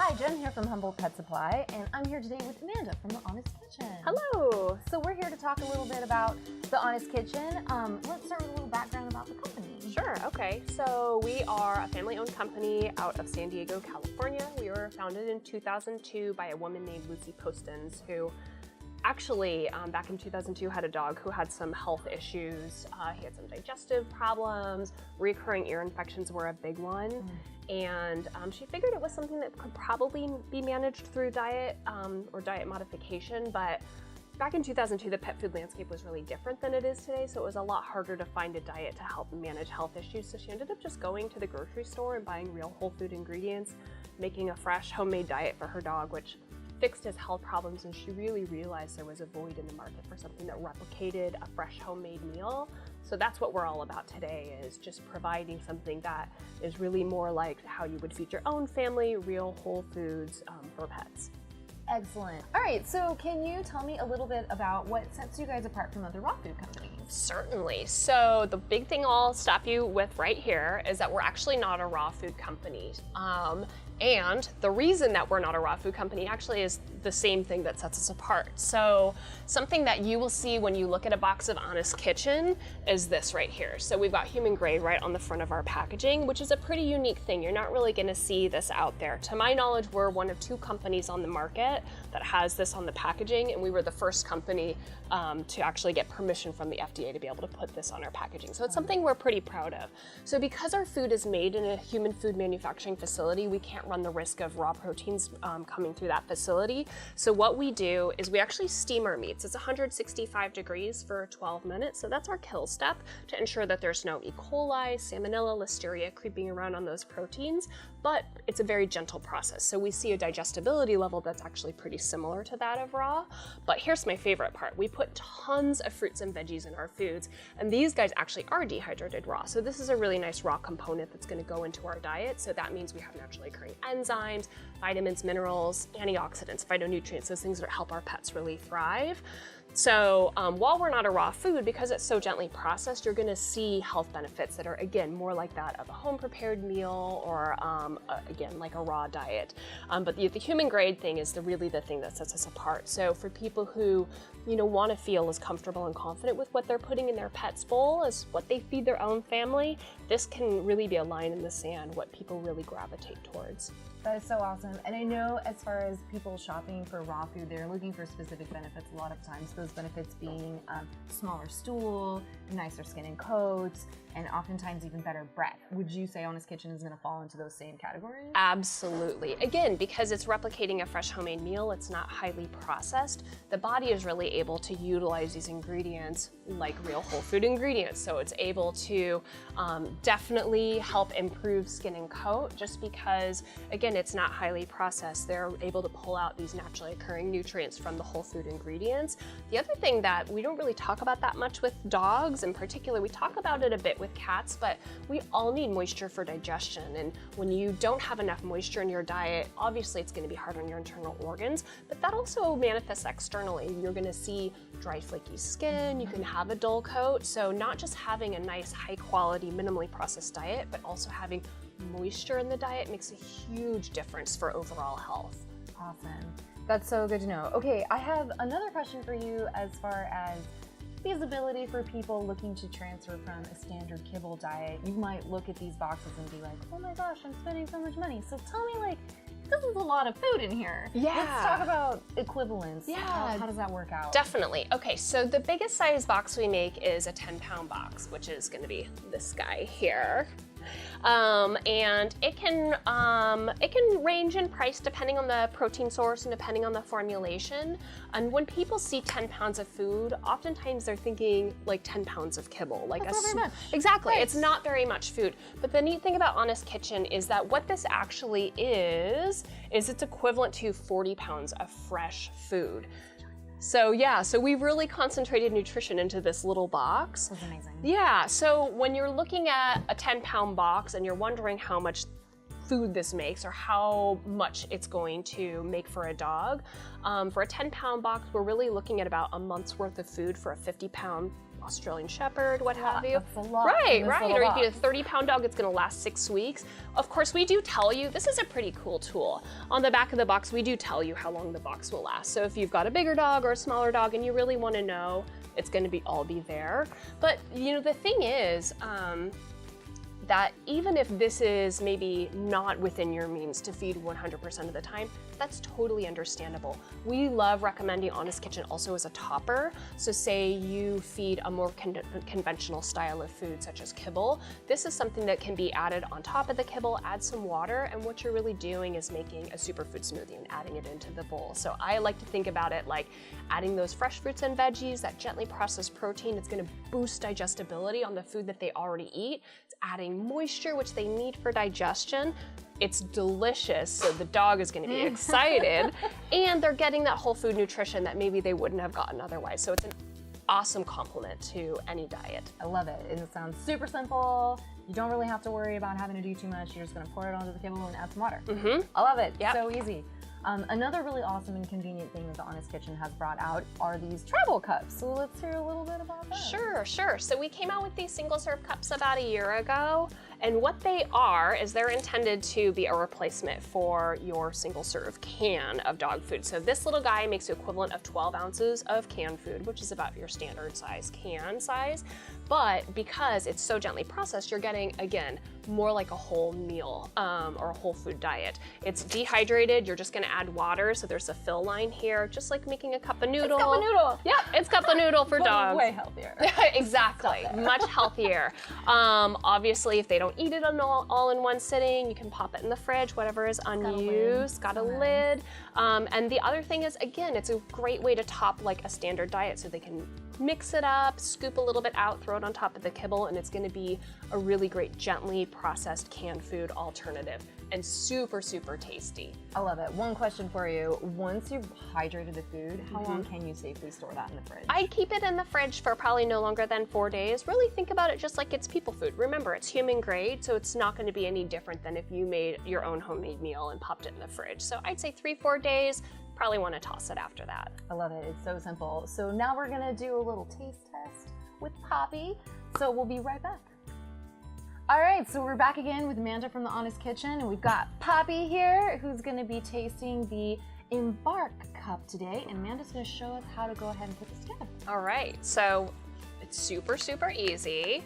Hi, Jen here from Humble Pet Supply, and I'm here today with Amanda from The Honest Kitchen. Hello! So we're here to talk a little bit about The Honest Kitchen. Let's start with a little background about the company. Sure, okay. So we are a family-owned company out of San Diego, California. We were founded in 2002 by a woman named Lucy Postins, who actually, back in 2002, had a dog who had some health issues. He had some digestive problems, recurring ear infections were a big one. And she figured it was something that could probably be managed through diet or diet modification, but back in 2002, the pet food landscape was really different than it is today, so it was a lot harder to find a diet to help manage health issues. So she ended up just going to the grocery store and buying real whole food ingredients, making a fresh homemade diet for her dog, which fixed his health problems, and she really realized there was a void in the market for something that replicated a fresh homemade meal. So that's what we're all about today, is just providing something that is really more like how you would feed your own family, real whole foods for pets. Excellent. All right, so can you tell me a little bit about what sets you guys apart from other raw food companies? Certainly. So the big thing I'll stop you with right here is that we're actually not a raw food company. And the reason that we're not a raw food company actually is the same thing that sets us apart. So something that you will see when you look at a box of Honest Kitchen is this right here. So we've got human grade right on the front of our packaging, which is a pretty unique thing. You're not really going to see this out there. To my knowledge, we're one of 2 companies on the market that has this on the packaging, and we were the first company to actually get permission from the FDA to be able to put this on our packaging. So it's something we're pretty proud of. So because our food is made in a human food manufacturing facility, we can't run the risk of raw proteins coming through that facility. So what we do is we actually steam our meats. It's 165 degrees for 12 minutes. So that's our kill step to ensure that there's no E. coli, salmonella, listeria creeping around on those proteins, but it's a very gentle process. So we see a digestibility level that's actually pretty similar to that of raw. But here's my favorite part. We put tons of fruits and veggies in our foods, and these guys actually are dehydrated raw. So this is a really nice raw component that's going to go into our diet. So that means we have naturally occurring enzymes, vitamins, minerals, antioxidants, phytonutrients, those things that help our pets really thrive. So while we're not a raw food, because it's so gently processed, you're going to see health benefits that are, again, more like that of a home prepared meal or, again, like a raw diet. But the human grade thing is really the thing that sets us apart. So for people who, want to feel as comfortable and confident with what they're putting in their pet's bowl as what they feed their own family, this can really be a line in the sand, what people really gravitate towards. That is so awesome. And I know as far as people shopping for raw food, they're looking for specific benefits a lot of times. Those benefits being smaller stool, nicer skin and coats, and oftentimes even better breath. Would you say Honest Kitchen is going to fall into those same categories? Absolutely. Again, because it's replicating a fresh homemade meal, it's not highly processed, the body is really able to utilize these ingredients like real whole food ingredients. So it's able to definitely help improve skin and coat, just because, again, it's not highly processed. They're able to pull out these naturally occurring nutrients from the whole food ingredients. The other thing that we don't really talk about that much with dogs in particular, we talk about it a bit with cats, but we all need moisture for digestion. And when you don't have enough moisture in your diet, obviously it's going to be hard on your internal organs, but that also manifests externally. You're going to see dry, flaky skin, you can have a dull coat. So not just having a nice, high quality, minimally processed diet, but also having moisture in the diet makes a huge difference for overall health. Awesome. That's so good to know. Okay, I have another question for you as far as feasibility for people looking to transfer from a standard kibble diet. You might look at these boxes and be like, oh my gosh, I'm spending so much money. So tell me, this is a lot of food in here. Yeah. Let's talk about equivalence. Yeah. How does that work out? Definitely. Okay, so the biggest size box we make is a 10-pound box, which is going to be this guy here. And it can range in price depending on the protein source and depending on the formulation. And when people see 10 pounds of food, oftentimes they're thinking like 10 pounds of kibble. Like That's not very much. Exactly. Right. It's not very much food. But the neat thing about Honest Kitchen is that what this actually is it's equivalent to 40 pounds of fresh food. So yeah, so we've really concentrated nutrition into this little box. That's amazing. Yeah, so when you're looking at a 10-pound box and you're wondering how much food this makes or how much it's going to make for a dog, for a 10-pound box, we're really looking at about a month's worth of food for a 50-pound Australian Shepherd, what have you. That's a lot. Right, in this right. little Or you box. get a 30-pound dog, it's gonna last 6 weeks. Of course, we do tell you, this is a pretty cool tool. On the back of the box, we do tell you how long the box will last. So if you've got a bigger dog or a smaller dog and you really wanna know, it's gonna all be there. But you know, the thing is, that even if this is maybe not within your means to feed 100% of the time, that's totally understandable. We love recommending Honest Kitchen also as a topper. So say you feed a more conventional style of food such as kibble. This is something that can be added on top of the kibble, add some water, and what you're really doing is making a superfood smoothie and adding it into the bowl. So I like to think about it like adding those fresh fruits and veggies, that gently processed protein. It's gonna boost digestibility on the food that they already eat. It's adding moisture, which they need for digestion. It's delicious, so the dog is gonna be excited, and they're getting that whole food nutrition that maybe they wouldn't have gotten otherwise. So it's an awesome complement to any diet. I love it. And it sounds super simple. You don't really have to worry about having to do too much. You're just gonna pour it onto the kibble and add some water. I love it. Yep. So easy. Another really awesome and convenient thing that the Honest Kitchen has brought out are these travel cups. So let's hear a little bit about that. Sure, sure. So we came out with these single serve cups about a year ago. And what they are is they're intended to be a replacement for your single serve can of dog food. So this little guy makes the equivalent of 12 ounces of canned food, which is about your standard size can size. But because it's so gently processed, you're getting, again, more like a whole meal or a whole food diet. It's dehydrated, you're just gonna add water, so there's a fill line here, just like making a cup of noodle. It's cup of noodle. Yep, it's cup of noodle for But dogs. way healthier. Exactly, much healthier. Obviously, if they don't eat it all in one sitting, you can pop it in the fridge, whatever is unused, got a lid. And the other thing is, again, it's a great way to top like a standard diet, so they can mix it up, scoop a little bit out, throw it on top of the kibble, and it's gonna be a really great gently processed canned food alternative and super, super tasty. I love it. One question for you. Once you've hydrated the food, how long can you safely store that in the fridge? I'd keep it in the fridge for probably no longer than 4 days. Really think about it just like it's people food. Remember, it's human grade, so it's not gonna be any different than if you made your own homemade meal and popped it in the fridge. So I'd say 3-4 days, probably wanna toss it after that. I love it. It's so simple. So now we're gonna do a little taste test with Poppy. So we'll be right back. All right, so we're back again with Amanda from the Honest Kitchen, and we've got Poppy here, who's gonna be tasting the Embark cup today, and Amanda's gonna show us how to go ahead and put this together. All right, so it's super, super easy.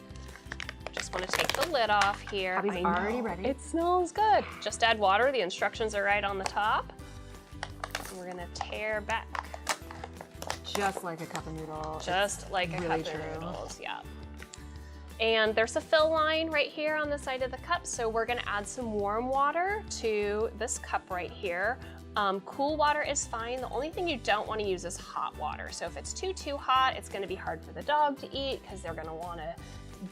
Just wanna take the lid off here. Poppy's I know, already ready. It smells good. Just add water, the instructions are right on the top. And we're gonna tear back. Just like a cup of noodle. Just like a really cup true. of noodles, yeah. And there's a fill line right here on the side of the cup, so we're gonna add some warm water to this cup right here. Cool water is fine. The only thing you don't wanna use is hot water. So if it's too hot, it's gonna be hard for the dog to eat because they're gonna wanna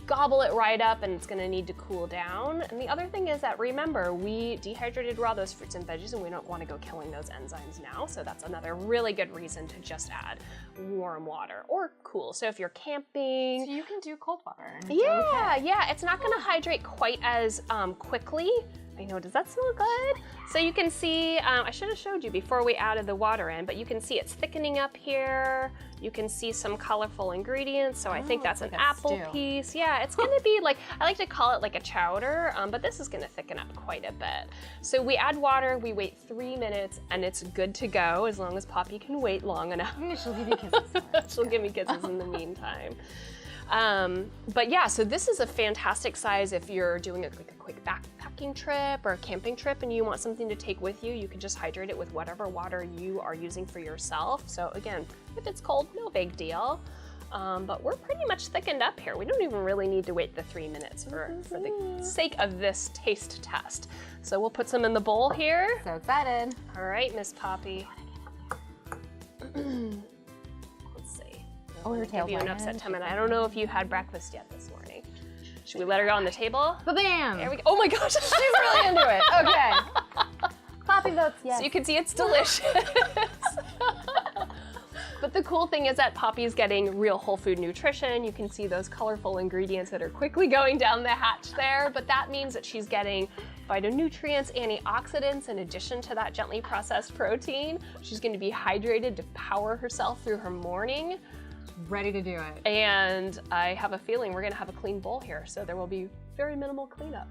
gobble it right up and it's gonna need to cool down. And the other thing is that, remember, we dehydrated raw those fruits and veggies and we don't wanna go killing those enzymes now. So that's another really good reason to just add warm water or cool. So if you're camping. So you can do cold water. And it's Yeah, okay. yeah, it's not gonna hydrate quite as quickly. I know, does that smell good? So you can see, I should have showed you before we added the water in, but you can see it's thickening up here. You can see some colorful ingredients, so I think that's it's an like a apple stew. piece. Yeah, it's gonna be like, I like to call it like a chowder, but this is gonna thicken up quite a bit. So we add water, we wait 3 minutes, and it's good to go as long as Poppy can wait long enough. She'll give you kisses. She'll give me kisses in the meantime. But yeah, so this is a fantastic size if you're doing like a quick backpacking trip or a camping trip and you want something to take with you. You can just hydrate it with whatever water you are using for yourself. So again, if it's cold, no big deal. But we're pretty much thickened up here. We don't even really need to wait the 3 minutes for the sake of this taste test. So we'll put some in the bowl here. So excited. All right, Miss Poppy. Oh, her Give tail's you an wagging. upset tummy. I don't know if you had breakfast yet this morning. Should we let her go on the table? Ba-bam! There we go. Oh my gosh, She's really into it. Okay. Poppy votes yes. So you can see it's delicious. But the cool thing is that Poppy's getting real whole food nutrition. You can see those colorful ingredients that are quickly going down the hatch there, but that means that she's getting phytonutrients, antioxidants, in addition to that gently processed protein. She's gonna be hydrated to power herself through her morning. Ready to do it. And I have a feeling we're gonna have a clean bowl here, so there will be very minimal cleanup.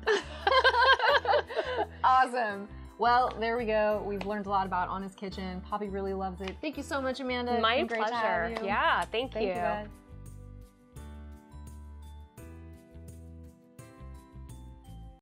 Awesome. Well, there we go. We've learned a lot about Honest Kitchen. Poppy really loves it. Thank you so much, Amanda. My It's been great to have pleasure. you. Yeah, thank you. Thank you, guys.